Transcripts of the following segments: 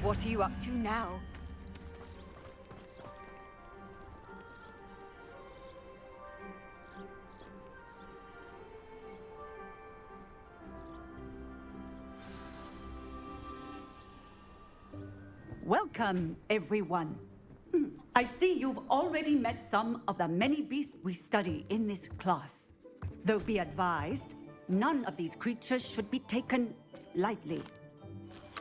What are you up to now? Welcome, everyone. I see you've already met some of the many beasts we study in this class. Though be advised, none of these creatures should be taken lightly.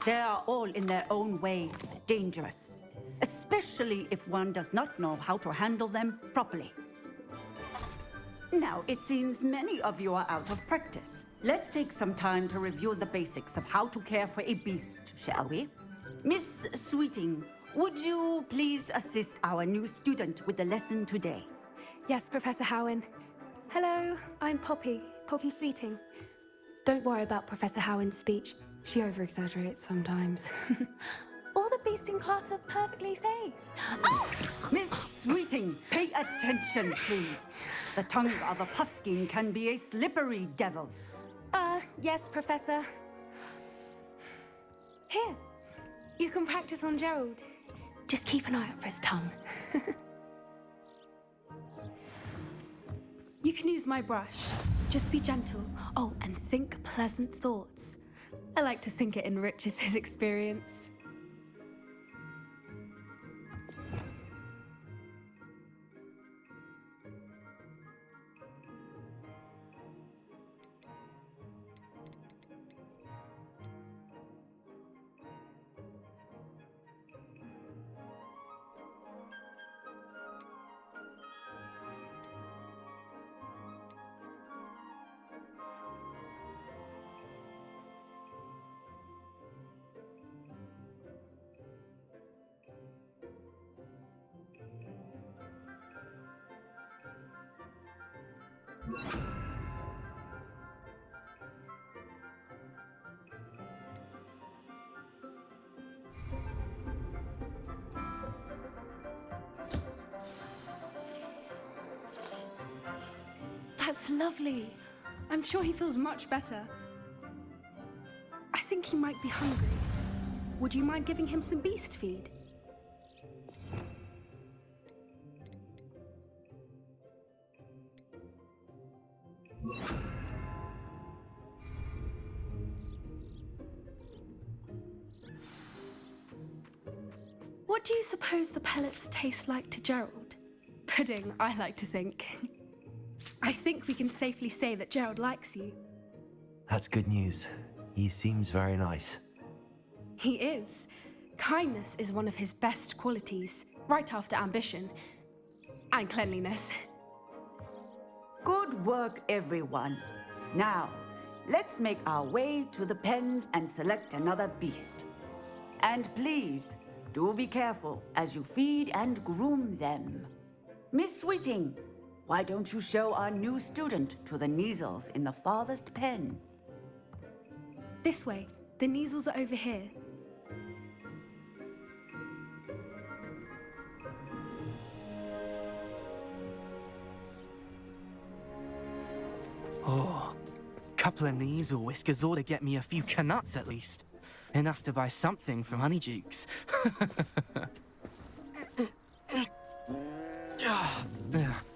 They are all in their own way dangerous, especially if one does not know how to handle them properly. Now, it seems many of you are out of practice. Let's take some time to review the basics of how to care for a beast, shall we? Miss Sweeting, would you please assist our new student with the lesson today? Yes, Professor Howen. Hello, I'm Poppy Sweeting. Don't worry about Professor Howen's speech. She over-exaggerates sometimes. All the beasts in class are perfectly safe. Oh! Miss Sweeting, pay attention, please. The tongue of a puffskein can be a slippery devil. Yes, Professor. Here, you can practice on Gerald. Just keep an eye out for his tongue. You can use my brush. Just be gentle. Oh, and think pleasant thoughts. I like to think it enriches his experience. That's lovely. I'm sure he feels much better. I think he might be hungry. Would you mind giving him some beast feed? What do you suppose the pellets taste like to Gerald? Pudding, I like to think. I think we can safely say that Gerald likes you. That's good news. He seems very nice. He is. Kindness is one of his best qualities, right after ambition and cleanliness. Good work, everyone. Now, let's make our way to the pens and select another beast. And please, do be careful as you feed and groom them. Miss Sweeting, why don't you show our new student to the Neasels in the farthest pen? This way. The Neasels are over here. Oh, couple of Neasel whiskers ought to get me a few canuts at least. Enough to buy something from Honeydukes.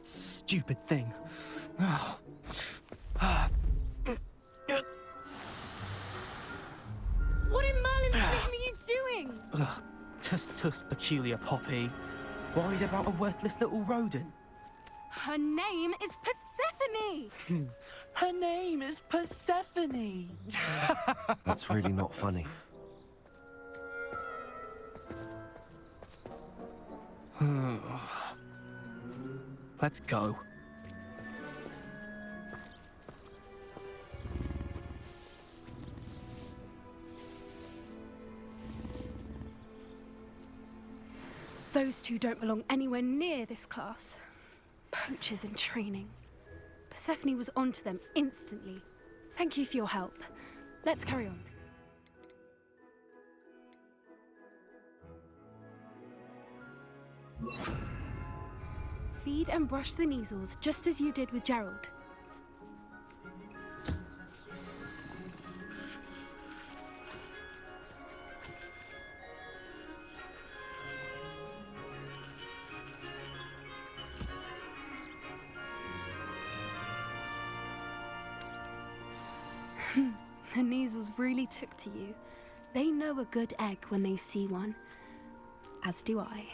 Stupid thing. What in Merlin's name are you doing? Tuss, peculiar Poppy. Worried about a worthless little rodent. Her name is Persephone! Her name is Persephone! That's really not funny. Let's go. Those two don't belong anywhere near this class. Poachers in training. Persephone was onto them instantly. Thank you for your help. Let's carry on. Feed and brush the Neasels just as you did with Gerald. The Neasels really took to you. They know a good egg when they see one. As do I.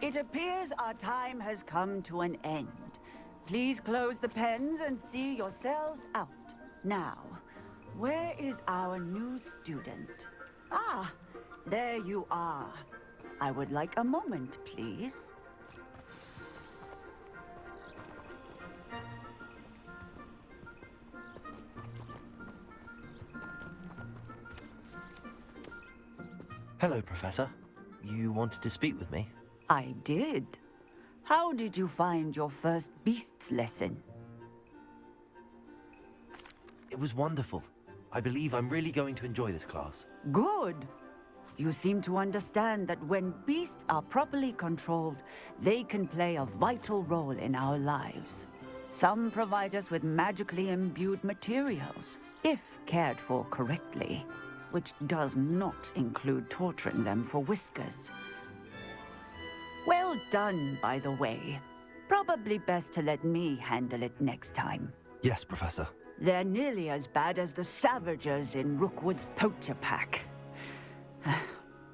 It appears our time has come to an end. Please close the pens and see yourselves out. Now, where is our new student? Ah, there you are. I would like a moment, please. Hello, Professor. You wanted to speak with me? I did. How did you find your first beasts lesson? It was wonderful. I believe I'm really going to enjoy this class. Good. You seem to understand that when beasts are properly controlled, they can play a vital role in our lives. Some provide us with magically imbued materials, if cared for correctly, which does not include torturing them for whiskers. Well done, by the way. Probably best to let me handle it next time. Yes, Professor. They're nearly as bad as the Savagers in Rookwood's poacher pack.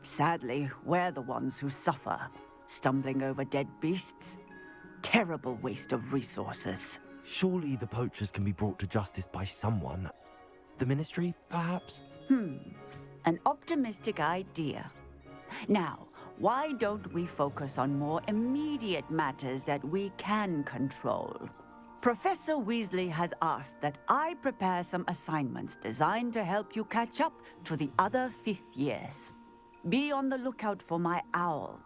Sadly, we're the ones who suffer, stumbling over dead beasts. Terrible waste of resources. Surely the poachers can be brought to justice by someone. The Ministry, perhaps? An optimistic idea. Now, why don't we focus on more immediate matters that we can control? Professor Weasley has asked that I prepare some assignments designed to help you catch up to the other fifth years. Be on the lookout for my owl.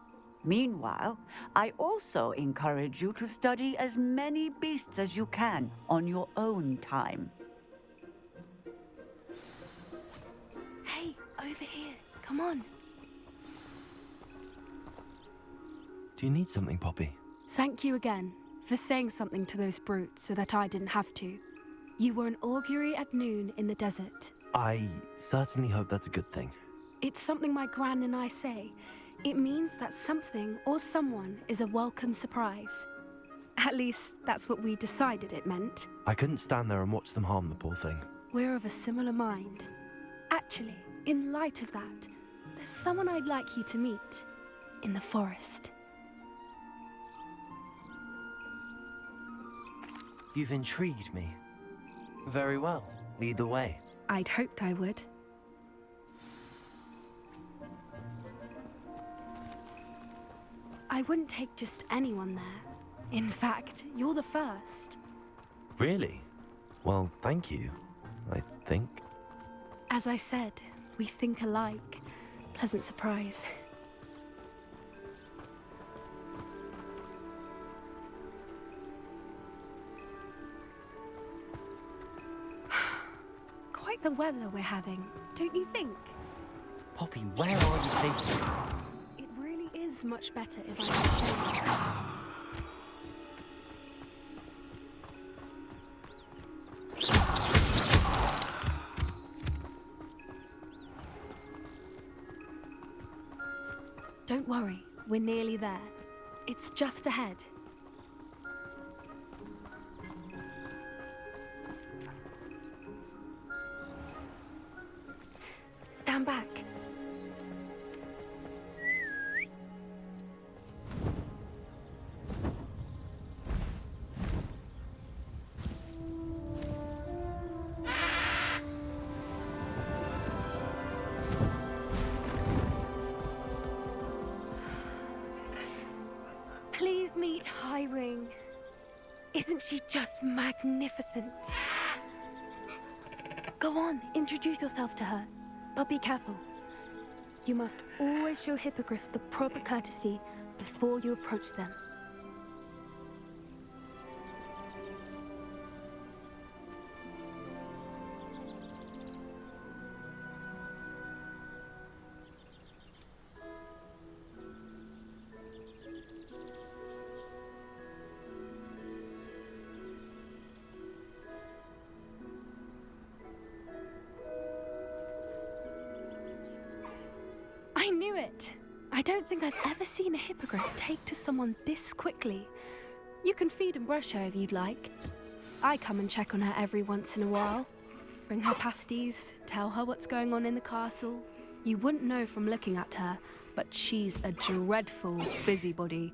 Meanwhile, I also encourage you to study as many beasts as you can on your own time. Hey, over here. Come on. Do you need something, Poppy? Thank you again for saying something to those brutes so that I didn't have to. You were an augury at noon in the desert. I certainly hope that's a good thing. It's something my gran and I say. It means that something or someone is a welcome surprise. At least, that's what we decided it meant. I couldn't stand there and watch them harm the poor thing. We're of a similar mind. Actually, in light of that, there's someone I'd like you to meet. In the forest. You've intrigued me. Very well. Lead the way. I'd hoped I would. I wouldn't take just anyone there. In fact, you're the first. Really? Well, thank you, I think. As I said, we think alike. Pleasant surprise. Quite the weather we're having, don't you think? Poppy, where are you taking me? It really is much better if I can say. Don't worry, we're nearly there. It's just ahead. Stand back. Please meet Highwing. Isn't she just magnificent? Go on, introduce yourself to her. But be careful. You must always show hippogriffs the proper courtesy before you approach them. I knew it! I don't think I've ever seen a hippogriff take to someone this quickly. You can feed and brush her if you'd like. I come and check on her every once in a while. Bring her pasties, tell her what's going on in the castle. You wouldn't know from looking at her, but she's a dreadful busybody.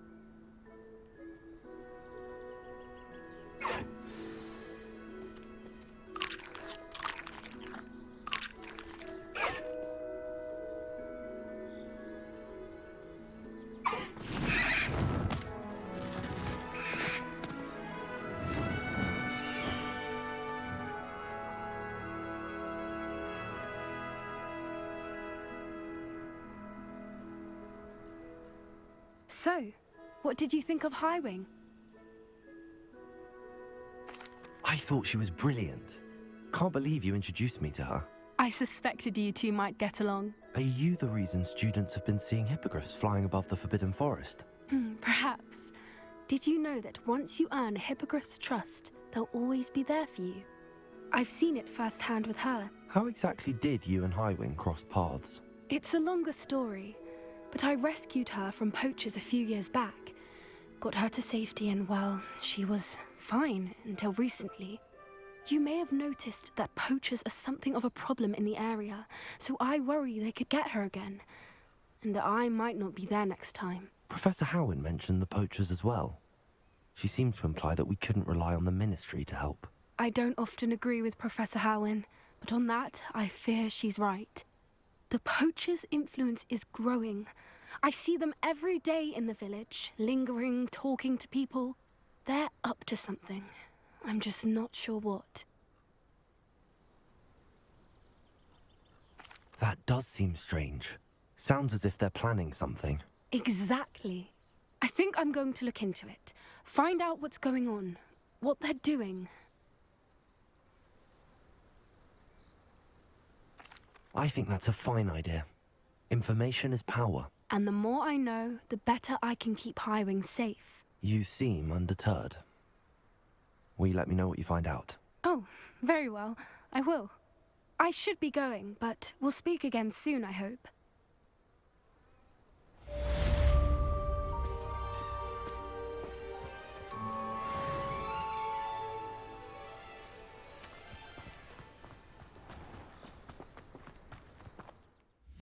So, what did you think of Highwing? I thought she was brilliant. Can't believe you introduced me to her. I suspected you two might get along. Are you the reason students have been seeing hippogriffs flying above the Forbidden Forest? Perhaps. Did you know that once you earn a hippogriff's trust, they'll always be there for you? I've seen it firsthand with her. How exactly did you and Highwing cross paths? It's a longer story, but I rescued her from poachers a few years back. Got her to safety and, well, she was fine until recently. You may have noticed that poachers are something of a problem in the area, so I worry they could get her again. And I might not be there next time. Professor Howin mentioned the poachers as well. She seemed to imply that we couldn't rely on the Ministry to help. I don't often agree with Professor Howin, but on that, I fear she's right. The poachers' influence is growing. I see them every day in the village, lingering, talking to people. They're up to something. I'm just not sure what. That does seem strange. Sounds as if they're planning something. Exactly. I think I'm going to look into it. Find out what's going on, what they're doing. I think that's a fine idea. Information is power. And the more I know, the better I can keep Highwing safe. You seem undeterred. Will you let me know what you find out? Oh, very well. I will. I should be going, but we'll speak again soon, I hope.